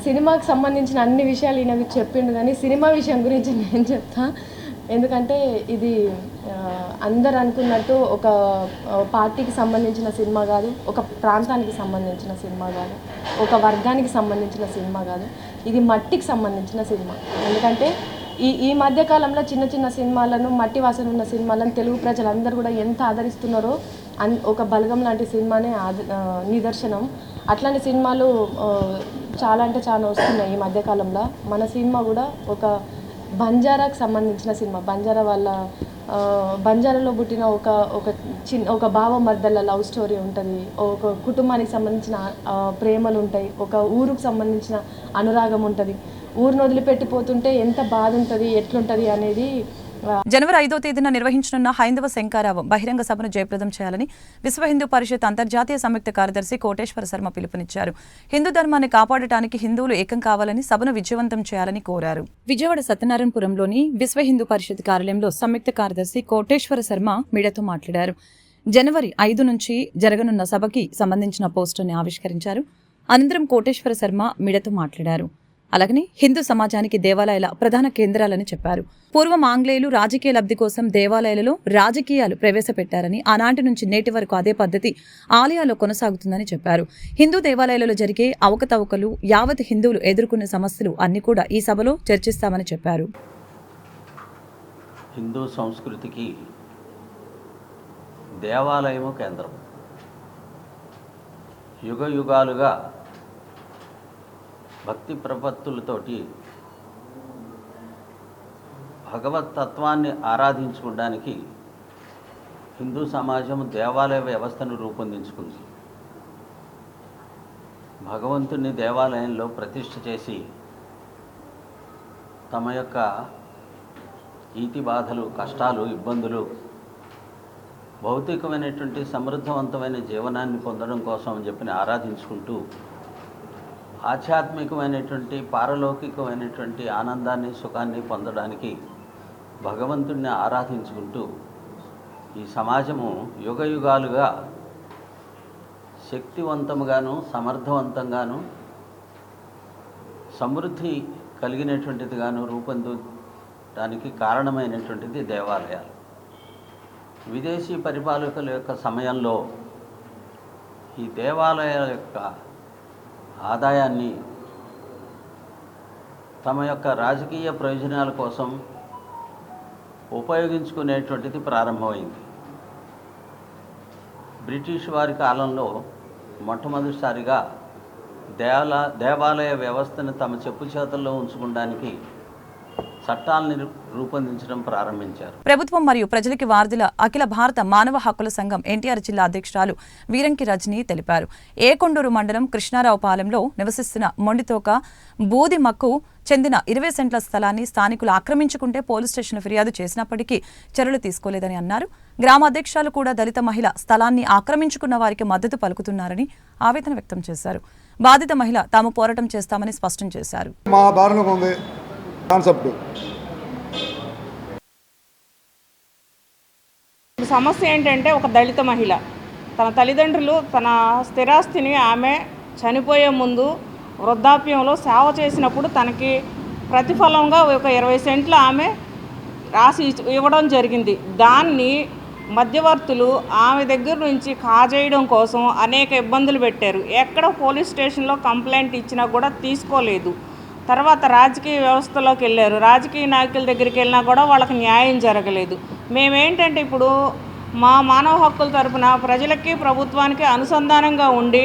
సినిమాకి సంబంధించిన అన్ని విషయాలు ఈయనవి చెప్పిండు, కానీ సినిమా విషయం గురించి నేను చెప్తా. ఎందుకంటే ఇది అందరు అనుకున్నట్టు ఒక పార్టీకి సంబంధించిన సినిమా కాదు, ఒక ప్రాంతానికి సంబంధించిన సినిమా కాదు, ఒక వర్గానికి సంబంధించిన సినిమా కాదు. ఇది మట్టికి సంబంధించిన సినిమా. ఎందుకంటే ఈ మధ్యకాలంలో చిన్న చిన్న సినిమాలను, మట్టి వాసన ఉన్న సినిమాలను తెలుగు ప్రజలందరూ కూడా ఎంత ఆదరిస్తున్నారో ఒక బలగం లాంటి సినిమానే నిదర్శనం. అట్లాంటి సినిమాలు చాలా అంటే చాలా వస్తున్నాయి ఈ మధ్యకాలంలో. మన సినిమా కూడా ఒక బంజారాకు సంబంధించిన సినిమా. బంజారాలో పుట్టిన ఒక భావమర్దల లవ్ స్టోరీ ఉంటుంది, ఒక కుటుంబానికి సంబంధించిన ప్రేమలు ఉంటాయి, ఒక ఊరుకు సంబంధించిన అనురాగం ఉంటుంది. ఊరిని వదిలిపెట్టిపోతుంటే ఎంత బాధ ఉంటుంది, ఎట్లుంటుంది అనేది. జనవరి 5వ తేదీన నిర్వహించనున్న హైందవ శంకారావం బహిరంగ సభను జయప్రదం చేయాలని విశ్వ హిందూ పరిషత్ అంతర్జాతీయ సంయుక్త కార్యదర్శి కోటేశ్వర శర్మ పిలుపునిచ్చారు. హిందూ ధర్మాన్ని కాపాడటానికి హిందువులు ఏకం కావాలని, సభను విజయవంతం చేయాలని కోరారు. విజయవాడ సత్యనారాయణపురంలోని విశ్వ హిందూ పరిషత్ కార్యాలయంలో సంయుక్త కార్యదర్శి కోటేశ్వర శర్మ మీడియాతో మాట్లాడారు. జనవరి 5 నుంచి జరగనున్న సభకి సంబంధించిన పోస్టర్ని ఆవిష్కరించారు. అనంతరం కోటేశ్వర శర్మ మీడియాతో మాట్లాడారు. అలాగని హిందూ సమాజానికి దేవాలయాల ప్రధాన కేంద్రాలని చెప్పారు. పూర్వం ఆంగ్లేయులు రాజకీయ లబ్ధి కోసం దేవాలయాలలో రాజకీయాలు ప్రవేశపెట్టారని, ఆనాటి నుంచి నేటి వరకు అదే పద్ధతి ఆలయాల్లో కొనసాగుతుందని చెప్పారు. హిందూ దేవాలయాలలో జరిగే అవకతవకలు, యావత్ హిందువులు ఎదుర్కొనే సమస్యలు అన్ని కూడా ఈ సభలో చర్చిస్తామని చెప్పారు. హిందూ సంస్కృతికి దేవాలయము కేంద్రం. యుగ యుగాలుగా భక్తి ప్రపత్తులతోటి భగవత్ తత్వాన్ని ఆరాధించుకోవడానికి హిందూ సమాజం దేవాలయ వ్యవస్థను రూపొందించుకుంది. భగవంతుని దేవాలయంలో ప్రతిష్ఠ చేసి తమ యొక్క ఈతి బాధలు, కష్టాలు, ఇబ్బందులు, భౌతికమైనటువంటి సమృద్ధవంతమైన జీవనాన్ని పొందడం కోసం అని చెప్పి ఆరాధించుకుంటూ ఆధ్యాత్మికమైనటువంటి పారలౌకికమైనటువంటి ఆనందాన్ని, సుఖాన్ని పొందడానికి భగవంతుడిని ఆరాధించుకుంటూ ఈ సమాజము యుగ యుగాలుగా శక్తివంతంగాను, సమర్థవంతంగాను, సమృద్ధి కలిగినటువంటిదిగాను రూపొందడానికి కారణమైనటువంటిది దేవాలయాలు. విదేశీ పరిపాలకుల యొక్క సమయంలో ఈ దేవాలయాల యొక్క ఆదాయాన్ని తమ యొక్క రాజకీయ ప్రయోజనాల కోసం ఉపయోగించుకునేటువంటిది ప్రారంభమైంది. బ్రిటిష్ వారి కాలంలో మొట్టమొదటిసారిగా దేవాలయ వ్యవస్థను తమ చెప్పు చేతుల్లో ఉంచుకోవడానికి చట్టాలను రూపొందించడం ప్రారంభించారు. ప్రభుత్వం మరియు ప్రజలకి వారధుల అఖిల భారత మానవ హక్కుల సంఘం ఎన్టీఆర్ జిల్లా అధ్యక్షురాలు వీరంకి రజని తెలిపారు. ఏకొండూరు మండలం కృష్ణారావుపాలెంలో నివసిస్తున్న మొండితోక బూదిమక్కు చెందిన 20 సెంట్ల స్థలాన్ని స్థానికులు ఆక్రమించుకుంటే పోలీస్ స్టేషన్ ఫిర్యాదు చేసినప్పటికీ చర్యలు తీసుకోలేదని అన్నారు. గ్రామ అధ్యక్షురాలు కూడా దళిత మహిళ స్థలాన్ని ఆక్రమించుకున్న వారికి మద్దతు పలుకుతున్నారని ఆవేదన వ్యక్తం చేశారు. బాధిత మహిళ తాము పోరాటం చేస్తామని స్పష్టం చేశారు. సమస్య ఏంటంటే, ఒక దళిత మహిళ తన తల్లిదండ్రులు తన స్థిరాస్తిని ఆమె చనిపోయే ముందు వృద్ధాప్యంలో సేవ చేసినప్పుడు తనకి ప్రతిఫలంగా ఒక 20 సెంట్లు ఆమె రాసి ఇవ్వడం జరిగింది. దాన్ని మధ్యవర్తులు ఆమె దగ్గర నుంచి కాజేయడం కోసం అనేక ఇబ్బందులు పెట్టారు. ఎక్కడ పోలీస్ స్టేషన్లో కంప్లైంట్ ఇచ్చినా కూడా తీసుకోలేదు. తర్వాత రాజకీయ వ్యవస్థలోకి వెళ్ళారు. రాజకీయ నాయకుల దగ్గరికి వెళ్ళినా కూడా వాళ్ళకి న్యాయం జరగలేదు. మేమేంటంటే ఇప్పుడు మా మానవ హక్కుల తరపున ప్రజలకి, ప్రభుత్వానికి అనుసంధానంగా ఉండి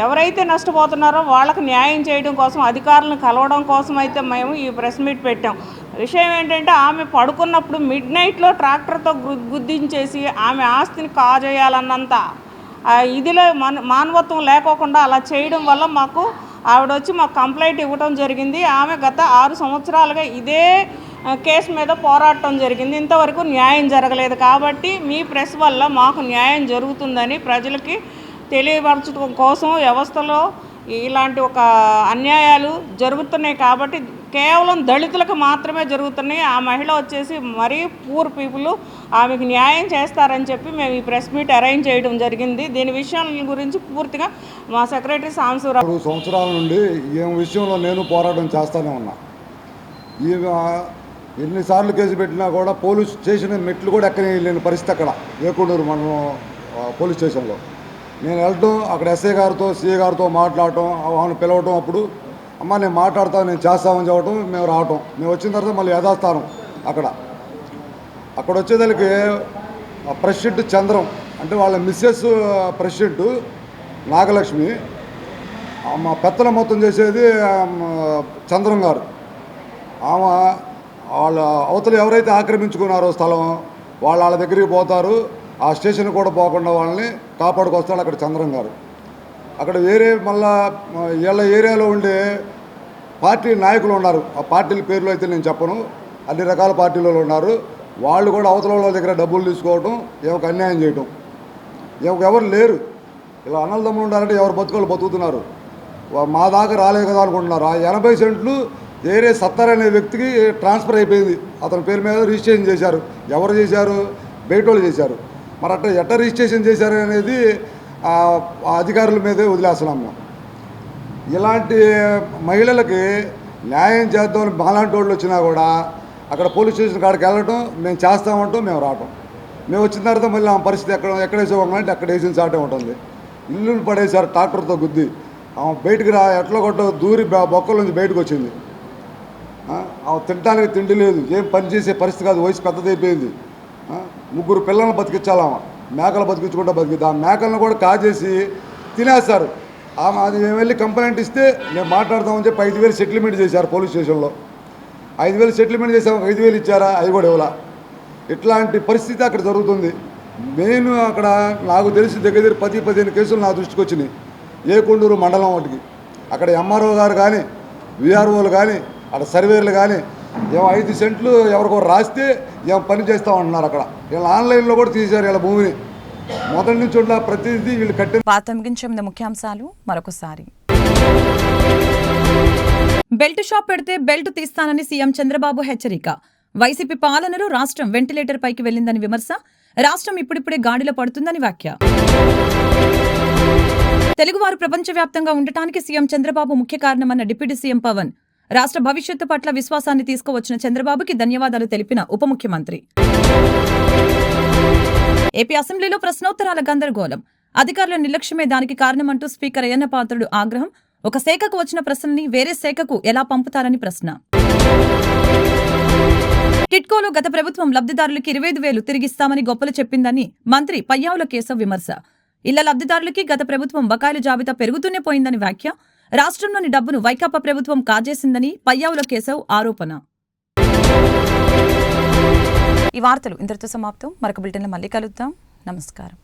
ఎవరైతే నష్టపోతున్నారో వాళ్ళకి న్యాయం చేయడం కోసం, అధికారులను కలవడం కోసం అయితే మేము ఈ ప్రెస్ మీట్ పెట్టాం. విషయం ఏంటంటే, ఆమె పడుకున్నప్పుడు మిడ్ నైట్లో ట్రాక్టర్తో గుద్దించేసి ఆమె ఆస్తిని కాజేయాలన్నంత ఇదిలో మానవత్వం లేకోకుండా అలా చేయడం వల్ల ఆవిడ వచ్చి మాకు కంప్లైంట్ ఇవ్వడం జరిగింది. ఆమె గత 6 సంవత్సరాలుగా ఇదే కేసు మీద పోరాటం జరిగింది. ఇంతవరకు న్యాయం జరగలేదు. కాబట్టి మీ ప్రెస్ వల్ల మాకు న్యాయం జరుగుతుందని ప్రజలకి తెలియపరచడం కోసం వ్యవస్థలో ఇలాంటి ఒక అన్యాయాలు జరుగుతున్నాయి. కాబట్టి కేవలం దళితులకు మాత్రమే జరుగుతున్నాయి. ఆ మహిళ వచ్చేసి మరీ పూర్ పీపుల్, ఆమెకు న్యాయం చేస్తారని చెప్పి మేము ఈ ప్రెస్ మీట్ అరేంజ్ చేయడం జరిగింది. దీని విషయాల గురించి పూర్తిగా మా సెక్రటరీ సాంబశివరావు 6 సంవత్సరాల నుండి ఈ విషయంలో నేను పోరాటం చేస్తూనే ఉన్నా. ఈ ఎన్నిసార్లు కేసు పెట్టినా కూడా పోలీస్ స్టేషన్ మెట్లు కూడా ఎక్కలేని పరిస్థితి అక్కడ ఏకొండూరు మండలం పోలీస్ స్టేషన్లో. నేను వెళ్ళటం, అక్కడ ఎస్ఐ గారితో, సిఐ గారితో మాట్లాడటం, ఆమెను పిలవటం, అప్పుడు అమ్మ నేను మాట్లాడతాను, నేను చేస్తామని చెప్పడం, మేము రావటం. మేము వచ్చిన తర్వాత మళ్ళీ యథాస్థానం అక్కడ వచ్చేదానికి ప్రెసిడెంట్ చంద్రం అంటే వాళ్ళ మిస్సెస్ ప్రెసిడెంట్ నాగలక్ష్మి, మా పెత్తనం మొత్తం చేసేది చంద్రం గారు. ఆమె వాళ్ళ అవతల ఎవరైతే ఆక్రమించుకున్నారో స్థలం వాళ్ళ దగ్గరికి పోతారు. ఆ స్టేషన్ కూడా పోకుండా వాళ్ళని కాపాడుకొస్తాడు అక్కడ చంద్రం గారు. అక్కడ వేరే మళ్ళా వీళ్ళ ఏరియాలో ఉండే పార్టీ నాయకులు ఉన్నారు. ఆ పార్టీల పేర్లు అయితే నేను చెప్పను, అన్ని రకాల పార్టీలు ఉన్నారు. వాళ్ళు కూడా అవతల వాళ్ళ దగ్గర డబ్బులు తీసుకోవడం, ఏమొక అన్యాయం చేయటం. ఎవరు లేరు, ఇలా అన్నదమ్ములు ఉండాలంటే ఎవరు బతుకోళ్ళు బతుకుతున్నారు. మా దాకా రాలేదు కదా అనుకుంటున్నారు. ఆ 80 సెంట్లు వేరే సత్తర్ అనే వ్యక్తికి ట్రాన్స్ఫర్ అయిపోయింది. అతని పేరు మీద రిజిస్ట్రేషన్ చేశారు. ఎవరు చేశారు? బయట వాళ్ళు చేశారు. మరి అట్లా ఎట్లా రిజిస్ట్రేషన్ చేశారు అనేది ఆ అధికారుల మీదే వదిలేస్తున్నాం మేము. ఇలాంటి మహిళలకి న్యాయం చేద్దామని మాలాంటి వాళ్ళు వచ్చినా కూడా అక్కడ పోలీస్ స్టేషన్ కాడికి వెళ్ళటం, మేము చేస్తామంటాం, మేము రావటం. మేము వచ్చిన తర్వాత మళ్ళీ ఆ పరిస్థితి ఎక్కడ వేసేవాళ్ళంటే అక్కడ వేసిన చాటే ఉంటుంది. ఇల్లులు పడేశారు ట్రాక్టర్తో గుద్ది. ఆమె బయటికి ఎట్లా కొట్ట దూరి బొక్కల నుంచి బయటకు వచ్చింది. ఆమె తినడానికి తిండి లేదు, ఏం పని చేసే పరిస్థితి కాదు, వయసు పెద్దదైపోయింది. 3 పిల్లలను బతికించాలామా, మేకలు బతికించుకుంటా బతికిద్ది. ఆ మేకలను కూడా కాజేసి తినేస్తారు. అది మేము వెళ్ళి కంప్లైంట్ ఇస్తే మేము మాట్లాడతామని చెప్పి 5,000 సెటిల్మెంట్ చేశారు పోలీస్ స్టేషన్లో. 5,000 సెటిల్మెంట్ చేసాము, 5,000 ఇచ్చారా, అవి కూడా ఇవ్వాల. ఇట్లాంటి పరిస్థితి అక్కడ జరుగుతుంది. నేను అక్కడ నాకు తెలిసి దగ్గర 10-15 కేసులు నా దృష్టికి వచ్చినాయి. ఏకొండూరు మండలం వాటికి అక్కడ ఎంఆర్ఓ గారు కానీ, విఆర్ఓలు కానీ, అక్కడ సర్వేర్లు కానీ ఏమో 5 సెంట్లు ఎవరికో రాస్తే ఏమో పని చేస్తామంటున్నారు. అక్కడ వీళ్ళు ఆన్లైన్లో కూడా తీశారు వీళ్ళ భూమిని. మొదటి నుంచి ఉన్న ప్రతిదీ వీళ్ళు కట్టిన. వార్త ముగించే ముందు ముఖ్యాంశాలు మరొకసారి. బెల్ట్ షాప్ పెడితే బెల్ట్ తీస్తానని సీఎం చంద్రబాబు హెచ్చరిక. వైసీపీ పాలనలో రాష్ట్రం వెంటిలేటర్ పైకి వెళ్లిందని విమర్శ. రాష్ట్రం ఇప్పుడిప్పుడే గాడిలో పడుతుందని వ్యాఖ్య. తెలుగువారు ప్రపంచవ్యాప్తంగా ఉండటానికి సీఎం చంద్రబాబు ముఖ్య కారణమన్న డిప్యూటీ సీఎం పవన్. రాష్ట్ర భవిష్యత్తు పట్ల విశ్వాసాన్ని తీసుకువచ్చిన చంద్రబాబుకి ధన్యవాదాలు తెలిపిన ఉప ముఖ్యమంత్రి. ఏపీ అసెంబ్లీలో ప్రశ్నోత్తరాల గందరగోళం. అధికారుల నిర్లక్ష్యమే దానికి కారణమంటూ స్పీకర్ అయ్యన్న పాత్రుడు ఆగ్రహం. ఒక శాఖకు వచ్చిన ప్రశ్నని వేరే శాఖకు ఎలా పంపుతారని ప్రశ్న. టిడ్కోలో గత ప్రభుత్వం లబ్ధిదారులకి 25,000 తిరిగిస్తామని గొప్పలు చెప్పిందని మంత్రి పయ్యావుల కేశవ్ విమర్శ. ఇళ్ల లబ్ధిదారులకి గత ప్రభుత్వం బకాయిల జాబితా పెరుగుతూనే పోయిందని వ్యాఖ్య. రాష్ట్రంలోని డబ్బును వైకాపా ప్రభుత్వం కాజేసిందని పయ్యావుల కేశవ్ ఆరోపణ. ఈ వార్తలు ఇంతటితో సమాప్తం. మరొక బులెటిన్లో మళ్ళీ కలుద్దాం. నమస్కారం.